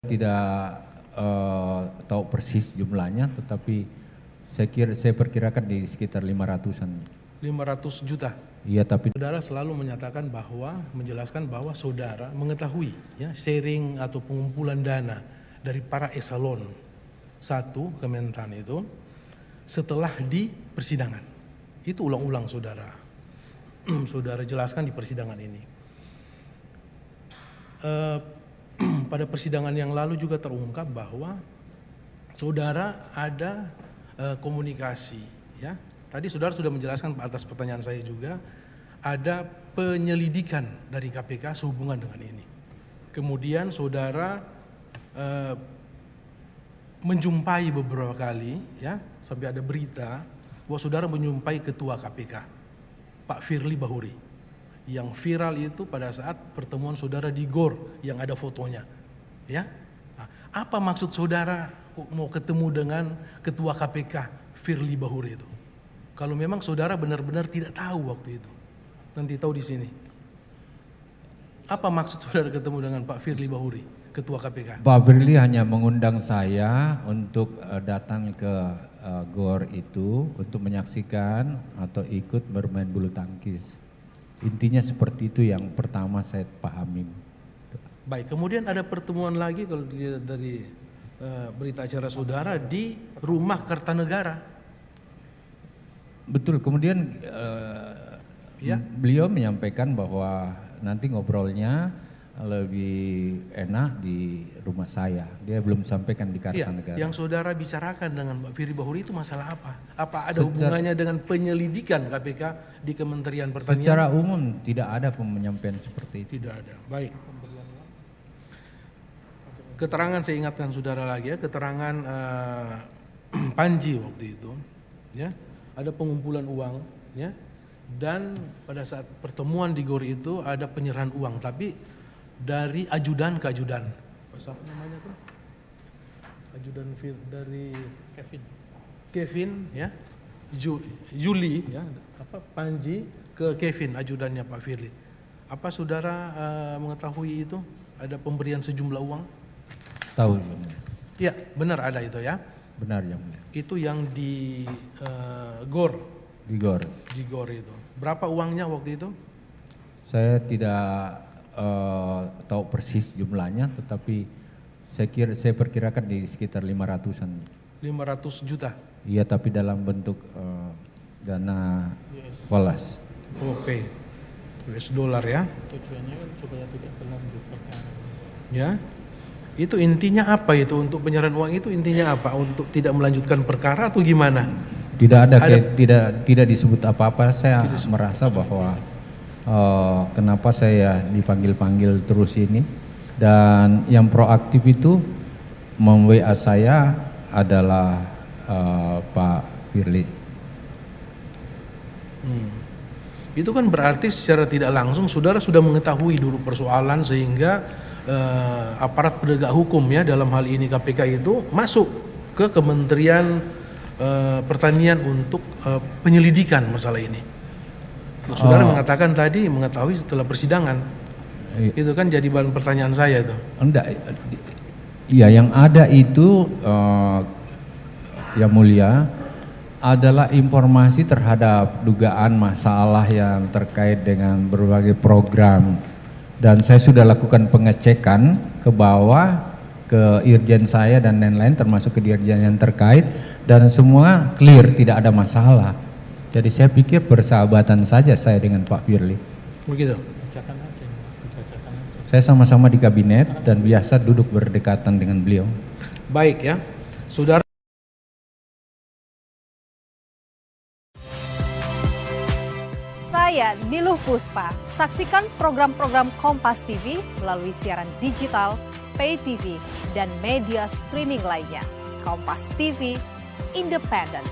Tidak tahu persis jumlahnya, tetapi saya perkirakan di sekitar 500-an. 500 juta. Iya, tapi Saudara selalu menyatakan bahwa, menjelaskan bahwa saudara mengetahui ya sharing atau pengumpulan dana dari para eselon 1 Kementan itu setelah di persidangan. Itu ulang-ulang saudara. Saudara jelaskan di persidangan ini. Pada persidangan yang lalu juga terungkap bahwa saudara ada komunikasi ya. Tadi saudara sudah menjelaskan atas pertanyaan saya juga ada penyelidikan dari KPK sehubungan dengan ini. Kemudian saudara menjumpai beberapa kali ya, sampai ada berita bahwa saudara menjumpai ketua KPK Pak Firly Bahuri. Yang viral itu pada saat pertemuan saudara di GOR yang ada fotonya, ya. Nah, apa maksud saudara mau ketemu dengan ketua KPK Firly Bahuri itu? Kalau memang saudara benar-benar tidak tahu waktu itu, nanti tahu di sini. Apa maksud saudara ketemu dengan Pak Firly Bahuri, ketua KPK? Pak Firly hanya mengundang saya untuk datang ke GOR itu untuk menyaksikan atau ikut bermain bulu tangkis. Intinya seperti itu yang pertama saya pahami. Baik, kemudian ada pertemuan lagi kalau dilihat dari berita acara saudara di rumah Kertanegara. Betul, kemudian Ya. beliau menyampaikan bahwa nanti ngobrolnya lebih enak di rumah saya. Dia belum sampaikan di Iya, Kertanegara. yang saudara bicarakan dengan Pak Firly Bahuri itu masalah apa? Apa ada hubungannya dengan penyelidikan KPK di Kementerian Pertanian? Secara umum tidak ada penyampaian seperti itu. Tidak ada. Baik. Keterangan saya ingatkan saudara lagi ya, keterangan Panji waktu itu, ya, ada pengumpulan uang, ya, dan pada saat pertemuan di GOR itu ada penyerahan uang, tapi dari ajudan ke ajudan. Apa namanya tuh? Ajudan dari Kevin, ya, Yuli, ya, apa Panji ke Kevin ajudannya Pak Firly. Apa saudara mengetahui itu ada pemberian sejumlah uang? Tahu yang mulia. Iya, benar ada itu ya. Benar yang mulia. Itu yang di GOR. Di GOR. Di GOR itu. Berapa uangnya waktu itu? Saya tidak tahu persis jumlahnya, tetapi saya perkirakan di sekitar 500-an. 500 juta. Iya, tapi dalam bentuk dana falas. Oke. US dollar ya. Tujuannya kan supaya tidak berlanjut perkara. Ya. Itu intinya apa itu? Untuk penyerahan uang itu intinya apa? Untuk tidak melanjutkan perkara atau gimana? Tidak ada, tidak disebut apa-apa. Saya merasa bahwa kenapa saya dipanggil-panggil terus ini, dan yang proaktif itu mem-WA saya adalah Pak Firly. Itu kan berarti secara tidak langsung saudara sudah mengetahui dulu persoalan sehingga aparat penegak hukum ya dalam hal ini KPK itu masuk ke Kementerian Pertanian untuk penyelidikan masalah ini. Saudara mengatakan tadi mengetahui setelah persidangan. Itu kan jadi bahan pertanyaan saya itu. Enggak, ya yang ada itu yang mulia adalah informasi terhadap dugaan masalah yang terkait dengan berbagai program, dan saya sudah lakukan pengecekan ke bawah ke irjen saya dan lain-lain termasuk ke dirjen yang terkait, dan semua clear, tidak ada masalah. Jadi saya pikir persahabatan saja saya dengan Pak Firly. Begitu. Bacakan aja. Saya sama-sama di kabinet dan biasa duduk berdekatan dengan beliau. Baik ya. Saudara Saya Niluh Puspa. Saksikan program-program Kompas TV melalui siaran digital, pay TV, dan media streaming lainnya. Kompas TV, independen,